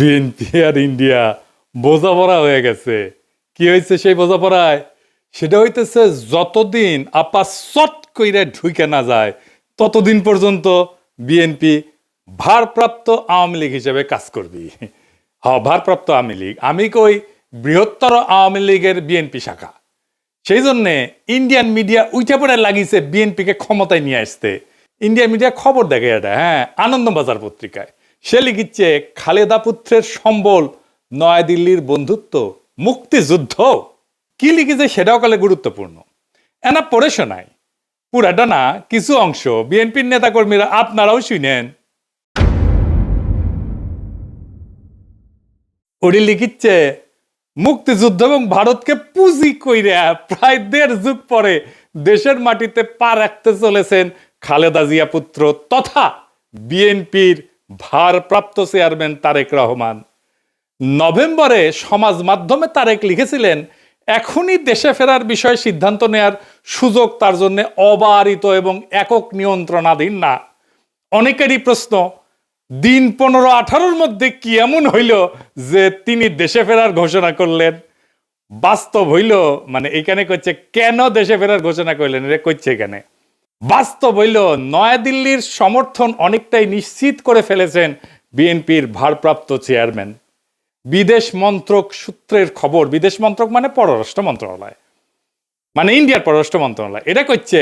BNP আর India বোঝাপড়া হয়ে গেছে। কি হয়েছে সেই বোঝাপড়ায়? সেটা হইতেছে যতদিন আপা চট কইরা ঢুকে না যায় ততদিন পর্যন্ত বিএনপি ভারপ্রাপ্ত আওয়ামী লীগ হিসেবে কাজ করবি। হ্যাঁ, ভারপ্রাপ্ত আওয়ামী লীগ। আমি কই বৃহত্তর আওয়ামী লীগের বিএনপি শাখা। সেই জন্যে ইন্ডিয়ান মিডিয়া উইঠে পড়ে লাগিয়েছে বিএনপিকে ক্ষমতায় নিয়ে আসতে। ইন্ডিয়ান মিডিয়া খবর দেখে এটা, হ্যাঁ, আনন্দবাজার পত্রিকায় সে লিখিচ্ছে খালেদা পুত্রের সম্বল নয়াদিল্লির বন্ধুত্ব মুক্তিযুদ্ধ। কি লিখেছে সেটাও কালে গুরুত্বপূর্ণ। এনা পড়ে শোনায়, পুরাটা না, কিছু অংশ বিএনপির নেতাকর্মীরা আপনারাও শুনেন। ওটি লিখিচ্ছে মুক্তিযুদ্ধ এবং ভারতকে পুঁজি কইরা প্রায় 1.5 যুগ পরে দেশের মাটিতে পা রাখতে চলেছেন খালেদা জিয়া পুত্র তথা বিএনপির ভারপ্রাপ্ত চেয়ারম্যান তারেক রহমান। নভেম্বরে সমাজ মাধ্যমে তারেক লিখেছিলেন, এখনই দেশে ফেরার বিষয়ে সিদ্ধান্ত নেয়ার সুযোগ তার জন্য অবারিত এবং একক নিয়ন্ত্রণাধীন না। অনেকেরই প্রশ্ন, দিন 15-18 মধ্যে কি এমন হইল যে তিনি দেশে ফেরার ঘোষণা করলেন? বাস্তব হইল, মানে এখানে কইছে কেন দেশে ফেরার ঘোষণা করলেন, এটা কইছে এখানে বাস্তব হইল নয়াদিল্লির সমর্থন অনেকটাই নিশ্চিত করে ফেলেছেন বিএনপির ভারপ্রাপ্ত চেয়ারম্যান। বিদেশ মন্ত্রক সূত্রের খবর, বিদেশ মন্ত্রক মানে পররাষ্ট্র মন্ত্রণালয়, মানে ইন্ডিয়ার পররাষ্ট্র মন্ত্রণালয়, এটা কইছে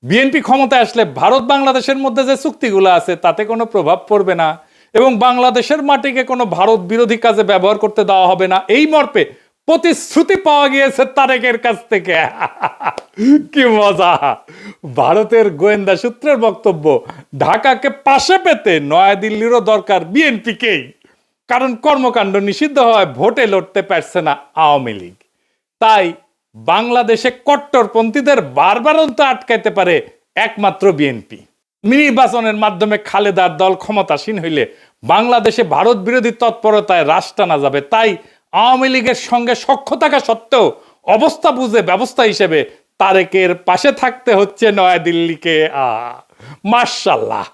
বিএনপি ক্ষমতায় আসলে ভারত বাংলাদেশের মধ্যে যে চুক্তিগুলো আছে তাতে কোনো প্রভাব পড়বে না এবং বাংলাদেশের মাটিকে কোনো ভারত বিরোধী কাজে ব্যবহার করতে দেওয়া হবে না, এই মর্মে প্রতিশ্রুতি পাওয়া গিয়েছে তারেকের কাছ থেকে। কি মজা! ভারতের গোয়েন্দা সূত্রের বক্তব্য, ঢাকাকে পাশে পেতে নয়াদিল্লিরও দরকার বিএনপিকেই, কারণ কর্মকাণ্ড নিষিদ্ধ হয়, ভোটে লড়তে পারছে না আওয়ামী লীগ। তাই বাংলাদেশে কট্টরপন্থীদের বারবারন্ত আটকাইতে পারে একমাত্র বিএনপি। নির্বাচনের মাধ্যমে খালেদার দল ক্ষমতাসীন হইলে বাংলাদেশে ভারত বিরোধী তৎপরতায় রাশ টানা যাবে। তাই আওয়ামী লীগের সঙ্গে সখ্য থাকা সত্ত্বেও অবস্থা বুঝে ব্যবস্থা হিসেবে তারেকের পাশে থাকতে হচ্ছে নয়াদিল্লিকে। মাশাআল্লাহ!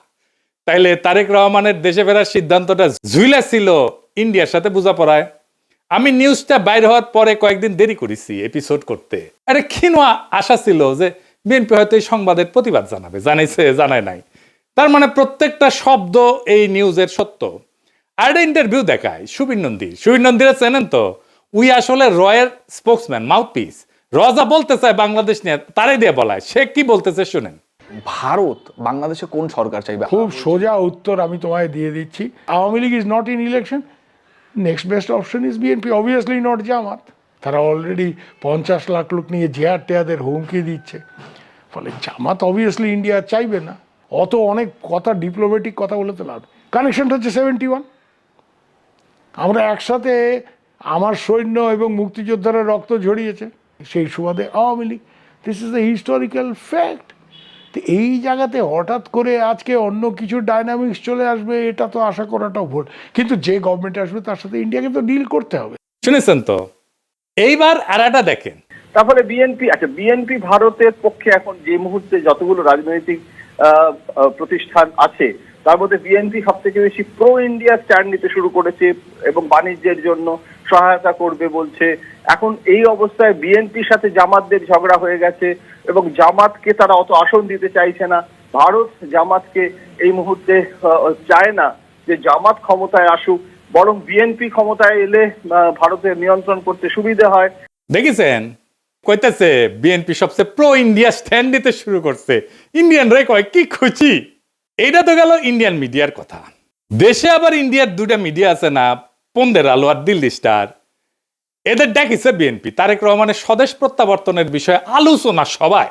তাইলে তারেক রহমানের দেশে ফেরার সিদ্ধান্তটা ঝুলে ছিল ইন্ডিয়ার সাথে বোঝাপড়ায়। আমি নিউজটা বাইর হওয়ার পরে কয়েকদিন দেরি করেছি এপিসোড করতে। আরে ক্ষীণ আশা ছিল যে বিএনপি হয়তো এই সংবাদের প্রতিবাদ জানাবে, জানাইছে, জানায় নাই। তার মানে প্রত্যেকটা শব্দ এই নিউজের সত্য। আর একটা ইন্টারভিউ দেখায় সুবীর নন্দীরা চেনেন তো? উই আসলে রয়ের স্পোক্সম্যান, মাউথপিস। রজা বলতে চায় বাংলাদেশ নিয়ে, তারাই দিয়ে বলায়। সে কি বলতেছে শুনেন। ভারত বাংলাদেশে কোন সরকার চাইবে? খুব সোজা উত্তর আমি তোমায় দিয়ে দিচ্ছি। Awami league is not in election, next best option is BNP, obviously not Jamaat. তারা অলরেডি 50 লাখ লোক নিয়ে জেহার টেয়াদের হুমকি দিচ্ছে। ফলে জামাত অবভিয়াসলি ইন্ডিয়া চাইবে না। অত অনেক কথা, ডিপ্লোম্যাটিক কথা বলে তো লাভ। কানেকশনটা হচ্ছে 71। আমরা একসাথে, আমার সৈন্য এবং মুক্তিযোদ্ধারা রক্ত ঝরিয়েছে, সেই সুবাদে Awami League. This is the historical fact. তো এই জায়গাতে হঠাৎ করে আজকে অন্য কিছু ডাইনামিক্স চলে আসবে, এটা তো আশা করাটাও ভুল। কিন্তু যে গভর্নমেন্ট আসবে তার সাথে ইন্ডিয়াকে তো ডিল করতে হবে। শুনেছেন তো? এইবার আরাটা দেখেন। তারপরে বিএনপি ভারতের পক্ষে এখন যে মুহূর্তে যতগুলো রাজনৈতিক প্রতিষ্ঠান আছে তার মধ্যে বিএনপি সব থেকে বেশি প্রো ইন্ডিয়া স্ট্যান্ড নিতে শুরু করেছে এবং বাণিজ্যের জন্য সহায়তা করবে বলছে। এখন এই অবস্থায় বিএনপির সাথে জামাতদের ঝগড়া হয়ে গেছে এবং জামাতকে তারা অত আসন দিতে চাইছে না। ভারত জামাতকে এই মুহূর্তে চায় না যে জামাত ক্ষমতায় আসুক, বরং বিএনপি ক্ষমতায় এলে ভারতের নিয়ন্ত্রণ করতে সুবিধা হয়। দেখেছেন? কইতেছে বিএনপি সবচেয়ে প্রো ইন্ডিয়া স্ট্যান্ড নিতে শুরু করছে। ইন্ডিয়ান রে কয় কি খুশি। এইটা তো গেল ইন্ডিয়ান মিডিয়ার কথা। দেশে আবার ইন্ডিয়ার 2টা মিডিয়া আছে না, পন্দের আলো আর দিল্লি স্টার। এদের ডাকিছে বিএনপি তারেক রহমানের স্বদেশ প্রত্যাবর্তনের বিষয়ে আলোচনা সবাই।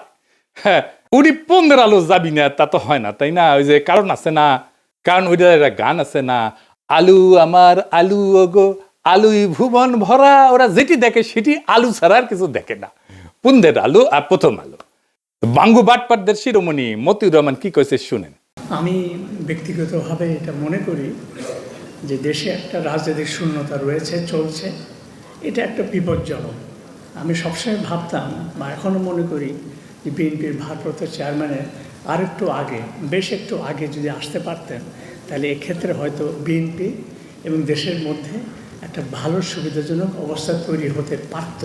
হ্যাঁ, উনি পন্দের আলো যাবি না তা তো হয় না, তাই না? ওই যে কারণ আছে না, কারণ ওইটা গান আছে না, আলু আমার আলু ওগো আলুই ভুবন ভরা। ওরা যেটি দেখে সেটি আলু ছাড়া আর কিছু দেখে না। পুন্দের আলু আর প্রথম আলু। বাঙ্গু বাটপাটদের শিরোমণি মতিউর রহমান কি কইছে শুনেন। আমি ব্যক্তিগতভাবে এটা মনে করি যে দেশে একটা রাজনৈতিক শূন্যতা রয়েছে, চলছে, এটা একটা বিপজ্জনক। আমি সবসময় ভাবতাম বা এখনও মনে করি যে বিএনপির ভারপ্রাপ্ত চেয়ারম্যানের আরেকটু আগে, বেশ একটু আগে যদি আসতে পারতেন তাহলে এক্ষেত্রে হয়তো বিএনপি এবং দেশের মধ্যে একটা ভালো সুবিধাজনক অবস্থা তৈরি হতে পারত।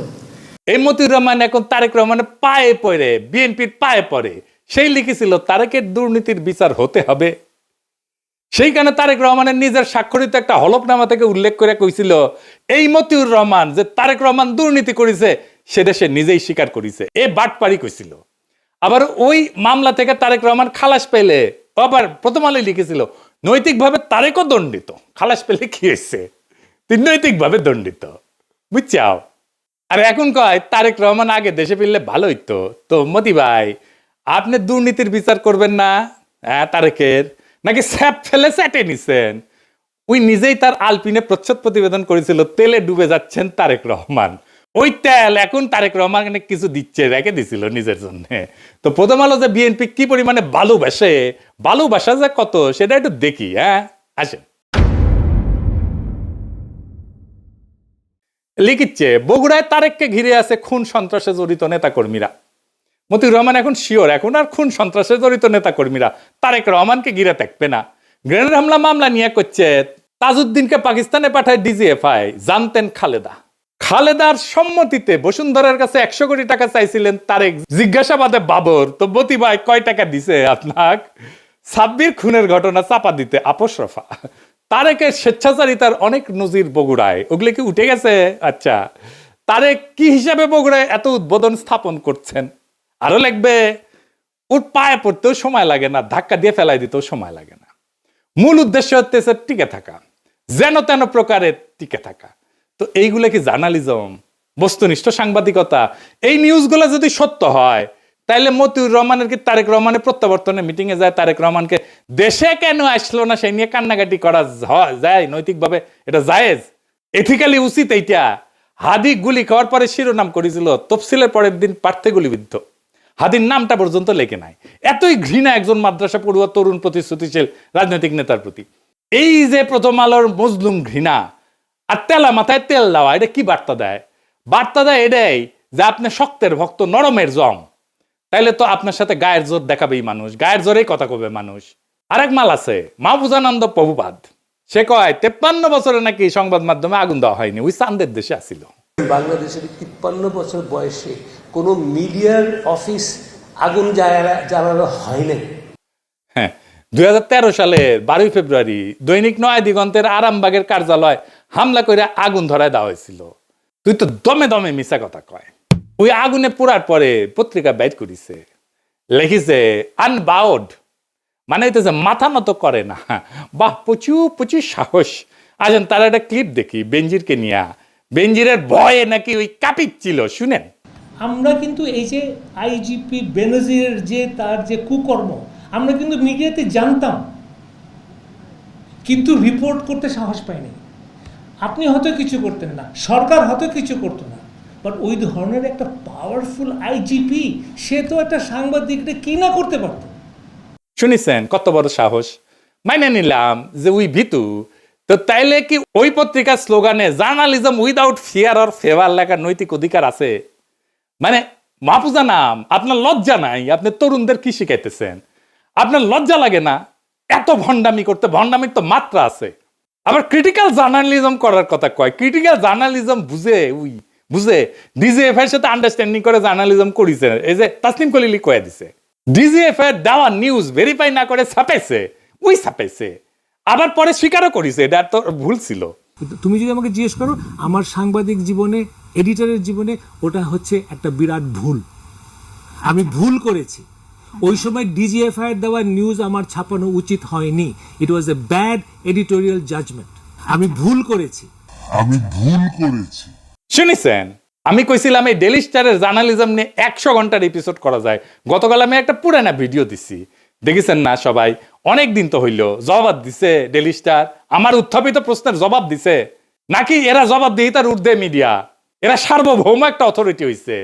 এই মতিউর রহমান এখন তারেক রহমানের পায়ে পড়ে, বিএনপির পায়ে পড়ে, সেই লিখেছিল তারেকের দুর্নীতির বিচার হতে হবে। সেইখানে তারেক রহমানের নিজের স্বাক্ষরিত একটা হলফনামা থেকে উল্লেখ করে কইছিল এই মতিউর রহমান যে তারেক রহমান দুর্নীতি করেছে সেটা সে নিজেই স্বীকার করেছে, এ বাটপারি কইছিল। আবার ওই মামলা থেকে তারেক রহমান খালাস পেলে আবার প্রথম আলোয় লিখেছিল নৈতিকভাবে তারেকও দণ্ডিত। খালাস পেলে কি হয়েছে, তুই নৈতিকভাবে দণ্ডিত, বুঝছাও। আর এখন কয় তারেক রহমান আগে দেশে ফিরলে ভালো হইতো। তো মতি ভাই, আপনি দুর্নীতির বিচার করবেন না? হ্যাঁ, তারেকের নাকি স্যাপ ফেলে স্যাটে নিছেন? ওই নিজেই তার আলপিনে প্রচ্ছদ প্রতিবেদন করেছিল তেলে ডুবে যাচ্ছেন তারেক রহমান। ওই তেল এখন তারেক রহমান কিছু দিচ্ছে, রেখে দিছিল নিজের জন্য। তো প্রথম আলো যে বিএনপি কি পরিমাণে ভালোবাসে, ভালোবাসা যে কত সেটা একটু দেখি। হ্যাঁ, আসেন। লিখিচ্ছে বগুড়ায় তারেককে ঘিরে আছে খুন সন্ত্রাসে জড়িত নেতাকর্মীরা। মতিউর রহমান এখন শিওর, এখন আর খুন সন্ত্রাসে জড়িত নেতাকর্মীরা তারেক রহমানকে ঘিরে থাকবে না। গ্রেনেড হামলা মামলা নিয়ে করছে তাজউদ্দিনকে পাকিস্তানে পাঠায় ডিজিএফআই। জানতেন খালেদার সম্মতিতে বসুন্ধরার কাছে 100 কোটি টাকা চাইছিলেন তারেক। জিজ্ঞাসাবাদে বাবর তো মতি ভাই কয় টাকা দিছে আপনার? সাব্বির খুনের ঘটনা চাপা দিতে আপোস রফা। তারেকের স্বেচ্ছাচারিতার অনেক নজির বগুড়ায়, ওগুলো কি উঠে গেছে? আচ্ছা, তারেক কি হিসাবে বগুড়ায় এত উদ্বোধন স্থাপন করছেন? আরো লাগবে, ওর পায়ে পড়তেও সময় লাগে না, ধাক্কা দিয়ে ফেলাই দিতেও সময় লাগে না। মূল উদ্দেশ্য হচ্ছে টিকে থাকা, যেন তেন প্রকারে টিকে থাকা। তো এইগুলো কি জার্নালিজম, বস্তুনিষ্ঠ সাংবাদিকতা? এই নিউজগুলো যদি সত্য হয় তাহলে মতিউর রহমানের কি তারেক রহমানের প্রত্যাবর্তনে মিটিং এ যায় তারেক রহমানকে দেশে কেন আসলো না সেই নিয়ে কান্নাকাটি করা যায়? নৈতিকভাবে এটা জায়েজ, এথিক্যালি উচিত এইটা? হাদি গুলি খাওয়ার পরে শিরোনাম করেছিল তফসিলের পরের দিন প্রার্থী গুলিবিদ্ধ। হাদির নামটা পর্যন্ত লেখে নাই। এতই ঘৃণা একজন মাদ্রাসা পড়ুয়া তরুণ প্রতিশ্রুতিশীল রাজনৈতিক নেতার প্রতি। এই যে প্রথম আলোর মজলুম ঘৃণা আর তেলা মাথায় তেল দেওয়া, এটা কি বার্তা দেয়? বার্তা দেয় এটাই যে আপনি শক্তের ভক্ত, নরমের জম। তাইলে তো আপনার সাথে গায়ের জোর দেখাবেই মানুষ, গায়ের জোরেই কথা কবে মানুষ। আরেক মাল আছে মাহফুজানন্দ প্রভুপাদ, সে কয় 53 বছরে নাকি সংবাদ মাধ্যমে আগুন দেওয়া হয়নি, ওই চান্দের দেশে আসিল। বাংলাদেশের 53 বছর বয়সে কোনো মিডিয়ার অফিস আগুন জ্বালানো হয় নাই। হ্যাঁ, 2013 সালের 12 ফেব্রুয়ারি দৈনিক নয়া দিগন্তের আরামবাগের কার্যালয় হামলা করে আগুন ধরায় দেওয়া হয়েছিল। তুই তো দমে দমে মিছা কথা কয়। ওই আগুনে পোড়ার পরে পত্রিকা বাইট করিছে, লিখিছে আনবাউড, মানে হইতেছে মাথা নত করে না। বাহ, প্রচুর সাহস। আসেন তার একটা ক্লিপ দেখি বেনজিরকে নিয়ে। বেনজিরের ভয়ে নাকি ওই কাঁপিচ্ছিল, শুনেন। আমরা কিন্তু এই যে আইজিপি বেনজিরের যে তার যে কুকর্ম আমরা কিন্তু মিডিয়াতে জানতাম, কিন্তু রিপোর্ট করতে সাহস পাইনি। আপনি হয়তো কিছু করতেন না, সরকার হয়তো কিছু করতো না, বাট ওই ধরনের একটা পাওয়ারফুল আইজিপি সে তো একটা সাংবাদিকরা কি না করতে পারত। শুনিছেন কত বড় সাহস? মাইনে নিলাম যে ওই ভিতু, তো তাইলে কি ওই পত্রিকার স্লোগানে journalism without fear or favour লেখার নৈতিক অধিকার আছে? মানে মাহফুজা নাম, আপনার লজ্জা নাই? আপনি তরুণদের কি শিখাইতেছেন? আপনার লজ্জা লাগে না এত ভণ্ডামি করতে? ভণ্ডামির তো মাত্রা আছে। আবার ক্রিটিক্যাল জার্নালিজম করার কথা কয়। ক্রিটিক্যাল জার্নালিজম বুঝে ডিজিএফ এর সাথে আন্ডারস্ট্যান্ডিং করে জার্নালিজম করেছে। এই যে তাসনিম কলিলি কয়ে দিছে ডিজিএফ এর দেওয়া নিউজ ভেরিফাই না করে ছাপাইছে, আবার পরে স্বীকারও করেছে এটা তো ভুল ছিল। তুমি যদি আমাকে জিজ্ঞেস করো আমার সাংবাদিক জীবনে, এডিটরের জীবনে ওটা হচ্ছে একটা বিরাট ভুল। আমি ভুল করেছি। ওই সময় ডিজিএফআই এর দেওয়া নিউজ আমার ছাপানো উচিত হয়নি। ইট ওয়াজ এ ব্যাড এডিটোরিয়াল জাজমেন্ট। আমি ভুল করেছি। শুনেছেন, আমি কইছিলাম এই ডেইলি স্টারের জার্নালিজম নিয়ে 100 ঘন্টার এপিসোড করা যায়। গতকাল আমি একটা পুরানা ভিডিও দিছি, দেখেছেন না সবাই? অনেক দিন তো হইল। জবাব দিছে ডেইলি স্টার, আমার উত্থাপিত প্রশ্নের জবাব দিছে নাকি এরা জবাব দিয়ে তার ঊর্ধ্বে মিডিয়া? এরা সার্বভৌম একটা অথরিটি হইছে,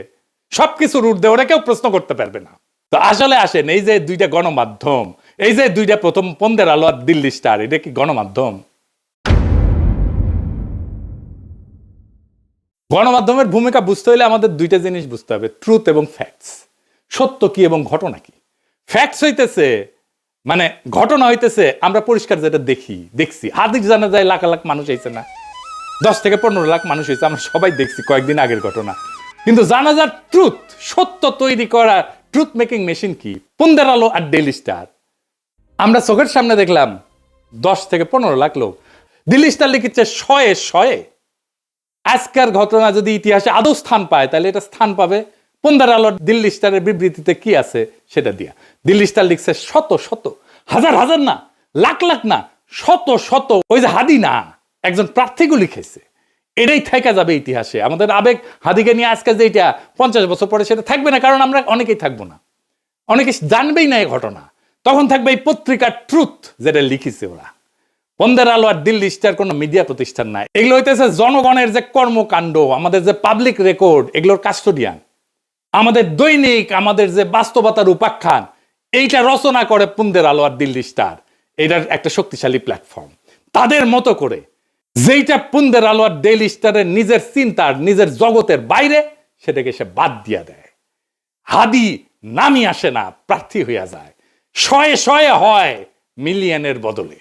সবকিছুর ঊর্ধ্বে, ওরা কেউ প্রশ্ন করতে পারবে না। তো আসলে আসেন, এই যে দুইটা গণমাধ্যম, এই যে দুইটা প্রথম পন্দের আলো আর দিল্লি স্টার, এটা কি গণমাধ্যম? গণমাধ্যমের ভূমিকা বুঝতে হলে আমাদের দুইটা জিনিস বুঝতে হবে, ট্রুথ এবং ফ্যাক্টস। সত্য কি এবং ঘটনা কি। ফ্যাক্টস হইতেছে মানে ঘটনা হইতেছে আমরা পরিষ্কার যেটা দেখছি হাদিস জানা যায় লাখ লাখ মানুষ হয়েছে না, 10 থেকে 15 লাখ মানুষ হয়েছে, আমরা সবাই দেখছি কয়েকদিন আগের ঘটনা। কিন্তু জানাজার ট্রুথ, সত্য তৈরি করা ট্রুথ মেকিং মেশিন কি? পুন্দের আলো আর ডেইলি স্টার। আমরা চোখের সামনে দেখলাম 10 থেকে 15 লাখ লোক। দিল্লি স্টার লিখেছে শয়ে। আজকের ঘটনা যদি ইতিহাসে আদৌ স্থান পায় তাহলে এটা স্থান পাবে পুন্দের আলো দিল্লি স্টারের বিবৃতিতে কি আছে সেটা দিয়া। দিল্লি স্টার লিখছে শত হাজার না, লাখ না, শত ওই যে হাদি না, একজন প্রার্থীকে লিখেছে। এটাই থেকে যাবে ইতিহাসে। আমাদের আবেগ হাদিকে নিয়ে আজকে যে এটা 50 বছর পরে সেটা থাকবে না, কারণ আমরা অনেকেই থাকবো না, অনেকে জানবেই না এই ঘটনা। তখন থাকবে এই পত্রিকার ট্রুথ যেটা লিখেছে ওরা। পুন্দের আলো আর দিল্লি স্টার কোনো মিডিয়া প্রতিষ্ঠান নাই, এগুলো হইতেছে জনগণের যে কর্মকাণ্ড, আমাদের যে পাবলিক রেকর্ড, এগুলোর কাস্টোডিয়ান। আমাদের দৈনিক, আমাদের যে বাস্তবতার উপাখ্যান, এইটা রচনা করে পুন্দের আলো আর দিল্লি স্টার। এটার একটা শক্তিশালী প্ল্যাটফর্ম। তাদের মতো করে যেইটা পুন্দের আলো আর ডেইলি স্টারের নিজের চিন্তার, নিজের জগতের বাইরে, সেটাকে সে বাদ দিয়া দেয়। হাদি নামি আসে না, প্রার্থী হইয়া যায়। শয়ে হয় মিলিয়নের বদলে।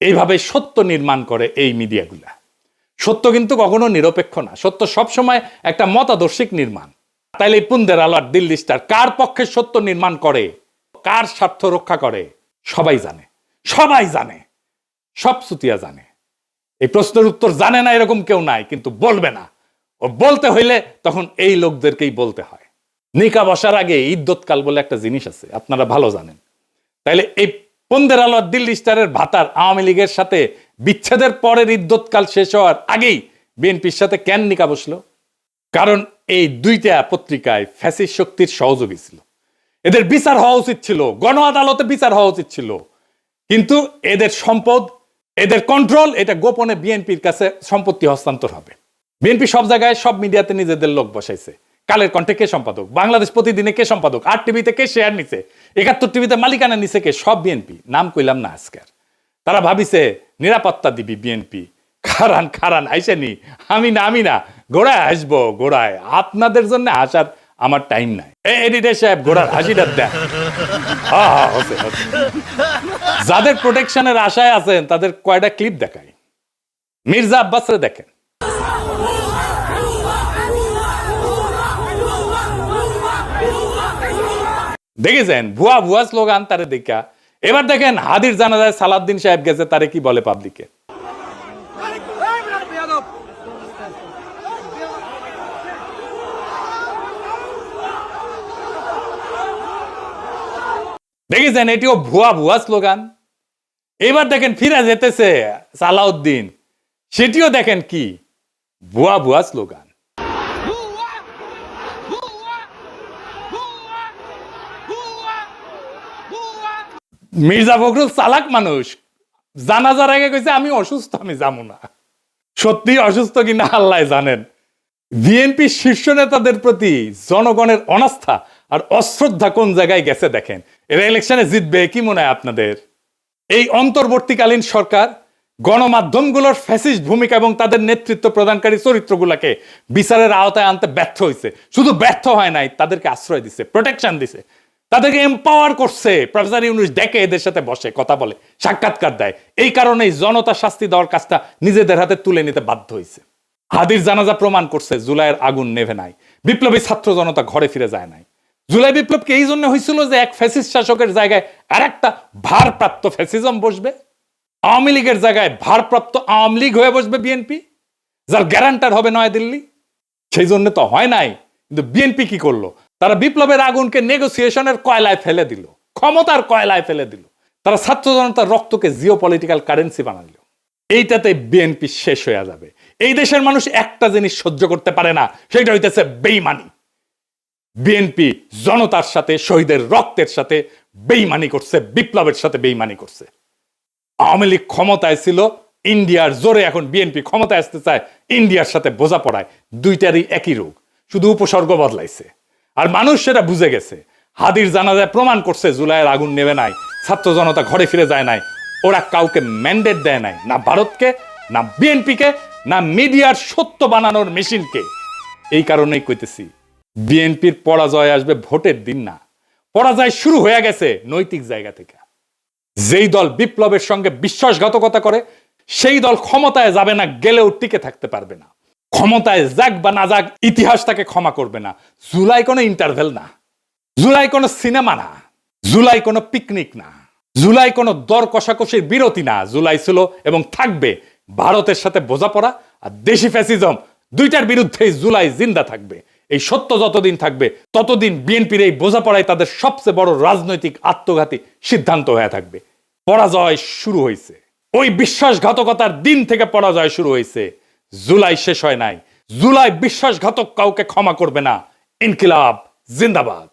এইভাবে সত্য নির্মাণ করে এই মিডিয়াগুলা। সত্য কিন্তু কখনো নিরপেক্ষ না, সত্য সবসময় একটা মতাদর্শিক নির্মাণ। তাইলে পুন্দের আলো আর দিল্লি স্টার কার পক্ষে সত্য নির্মাণ করে, কার স্বার্থ রক্ষা করে, সবাই জানে, সব সুতিয়া জানে। এই প্রশ্নের উত্তর জানে না এরকম কেউ নাই, কিন্তু বলবে না। ও বলতে হইলে তখন এই লোকদেরকেই বলতে হয়। নিকা বসার আগে ইদ্যৎকাল বলে একটা জিনিস আছে, আপনারা ভালো জানেন। তাইলে এই পুন্দের আলো আর দিল্লি স্টারের ভাতার আওয়ামী লীগের সাথে বিচ্ছেদের পরের ইদ্যৎকাল শেষ হওয়ার আগেই বিএনপির সাথে কেন নিকা বসলো? কারণ এই দুইটা পত্রিকায় ফ্যাসিস্ট শক্তির সহযোগী ছিল। এদের বিচার হওয়া উচিত ছিল, গণ আদালতে বিচার হওয়া উচিত ছিল। কিন্তু এদের সম্পদ, এদের কন্ট্রোল, এটা গোপনে বিএনপির কাছে সম্পত্তি হস্তান্তর হবে। বিএনপি সব জায়গায়, সব মিডিয়াতে নিজেদের লোক বসাইছে। কালের কণ্ঠে কে সম্পাদক, বাংলাদেশ প্রতিদিনে কে সম্পাদক, 8 টিভিতে কে শেয়ার নিছে, 71 টিভিতে মালিকানা নিছে কে, সব বিএনপি। নাম কইলাম না আজকের। তারা ভাবিছে নিরাপত্তা দিবি বিএনপি। খারান আইসেনি, আমি না ঘোড়ায় আসবো, ঘোড়ায়। আপনাদের জন্য আসার আমার টাইম নাই। এডিটর সাহেব ঘোড়ার হাসিটা দেন। যাদের প্রোটেকশনের আশায় আছেন তাদের কয়টা ক্লিপ দেখাই। মির্জা আব্বাসরে দেখেন। দেখেছেন ভুয়া স্লোগান তারে দেখা। এবার দেখেন হাদির জানাজায় সালাউদ্দিন সাহেব গেছে, তারে কি বলে পাবলিকে। দেখেছেন এটিও ভুয়া স্লোগান। এবার দেখেন ফিরে যেতেছে সালাউদ্দিন, সেটিও দেখেন কি ভুয়া স্লোগান। মির্জা ফখরুল চালাক মানুষ, জানাজার আগে কইছে আমি অসুস্থ, আমি যাবো না। সত্যি অসুস্থ কিনা আল্লাহ জানেন। বিএনপি শীর্ষ নেতাদের প্রতি জনগণের অনাস্থা আর অশ্রদ্ধা কোন জায়গায় গেছে দেখেন। এরা ইলেকশনে জিতবে কি মনে হয় আপনাদের? এই অন্তর্বর্তীকালীন সরকার গণমাধ্যমগুলোর ফ্যাসিস্ট ভূমিকা এবং তাদের নেতৃত্ব প্রদানকারী চরিত্রগুলোকে বিচারের আওতায় আনতে ব্যর্থ হয়েছে। শুধু ব্যর্থ হয় নাই, তাদেরকে আশ্রয় দিছে, প্রোটেকশন দিছে, তাদেরকে এম্পাওয়ার করছে। প্রফেসর ইউনূস ডেকে এদের সাথে বসে কথা বলে, সাক্ষাৎকার দেয়। এই কারণেই জনতা শাস্তি দেওয়ার কাজটা নিজেদের হাতে তুলে নিতে বাধ্য হয়েছে। হাদির জানাজা প্রমাণ করছে জুলাইয়ের আগুন নেভে নাই, বিপ্লবী ছাত্র জনতা ঘরে ফিরে যায় নাই। জুলাই বিপ্লবকে এই জন্য হয়েছিল যে এক ফ্যাসিস্ট শাসকের জায়গায় আর একটা ভারপ্রাপ্ত ফ্যাসিজম বসবে। আওয়ামী লীগের জায়গায় ভারপ্রাপ্ত আওয়ামী লীগ হয়ে বসবে বিএনপি, যার গ্যারান্টার হবে নয়াদিল্লি। সেই জন্য তো হয় নাই। কিন্তু বিএনপি কি করলো? তারা বিপ্লবের আগুনকে নেগোসিয়েশনের কয়লায় ফেলে দিল, ক্ষমতার কয়লায় ফেলে দিল। তারা ছাত্র জনতার রক্তকে জিও পলিটিক্যাল কারেন্সি বানালো। এইটাতে বিএনপি শেষ হয়ে যাবে। এই দেশের মানুষ একটা জিনিস সহ্য করতে পারে না, সেটা হইতেছে বেইমানি। বিএনপি জনতার সাথে, শহীদের রক্তের সাথে বেইমানি করছে, বিপ্লবের সাথে বেইমানি করছে। আওয়ামী লীগ ক্ষমতায় ছিল ইন্ডিয়ার জোরে, এখন বিএনপি ক্ষমতায় আসতে চায় ইন্ডিয়ার সাথে বোঝাপড়ায়। দুইটারই একই রোগ, শুধু উপসর্গ বদলাইছে। আর মানুষ সেটা বুঝে গেছে। হাদির জানাজায় প্রমাণ করছে জুলাইয়ের আগুন নেবে নাই, ছাত্র জনতা ঘরে ফিরে যায় নাই। ওরা কাউকে ম্যান্ডেট দেয় নাই, না ভারতকে, না বিএনপিকে, না মিডিয়ার সত্য বানানোর মেশিনকে। এই কারণেই কইতেছি বিএনপির পরাজয় আসবে ভোটের দিন না, পরাজয় শুরু হয়ে গেছে নৈতিক জায়গা থেকে। যেই দল বিপ্লবের সঙ্গে বিশ্বাসঘাতকতা করে সেই দল ক্ষমতায় যাবে না, গেলেও টিকে থাকতে পারবে না। ক্ষমতায় যাক বা না যাক, ইতিহাস তাকে ক্ষমা করবে না। জুলাই কোনো ইন্টারভেল না, জুলাই কোনো সিনেমা না, জুলাই কোনো পিকনিক না, জুলাই কোনো দর কষাকষির বিরতি না। জুলাই ছিল এবং থাকবে ভারতের সাথে বোঝাপড়া আর দেশি ফ্যাসিজম, দুইটার বিরুদ্ধেই জুলাই জিন্দা থাকবে। এই সত্য যতদিন থাকবে ততদিন বিএনপির এই বোঝাপড়াই তাদের সবচেয়ে বড় রাজনৈতিক আত্মঘাতী সিদ্ধান্ত হয়ে থাকবে। পরাজয় শুরু হয়েছে, ওই বিশ্বাসঘাতকতার দিন থেকে পরাজয় শুরু হয়েছে। জুলাই শেষ হয় নাই। জুলাই বিশ্বাসঘাতক কাউকে ক্ষমা করবে না। ইনকিলাব জিন্দাবাদ।